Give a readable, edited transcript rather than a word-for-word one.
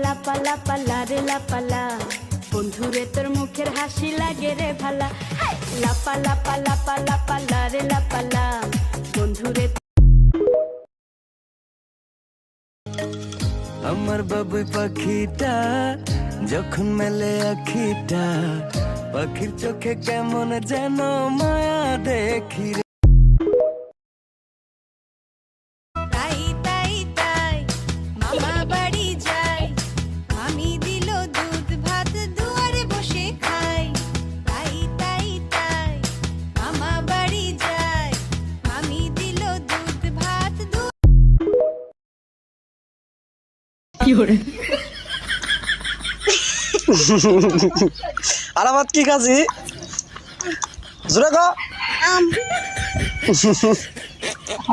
লাপা লাপা লারে লাপালা, বন্ধুরে তোর মুখের হাসি লাগে রে ভালা। লাপা লাপা লাপা লাপা লারে লাপালা, বন্ধুরে। আমার বাবুই পাখিটা যখন মেলে আখিটা, পাখির চোখে কেমন যেন মায়া দেখি। তাই তাই তাই মামা বাড়ি যাই, আমি দিল দুধ ভাত দুয়ারে বসে খাই। তাই তাই তাই মামা বাড়ি যাই, আমি দিল দুধ ভাত আরামাত কি কাজী জোরে গো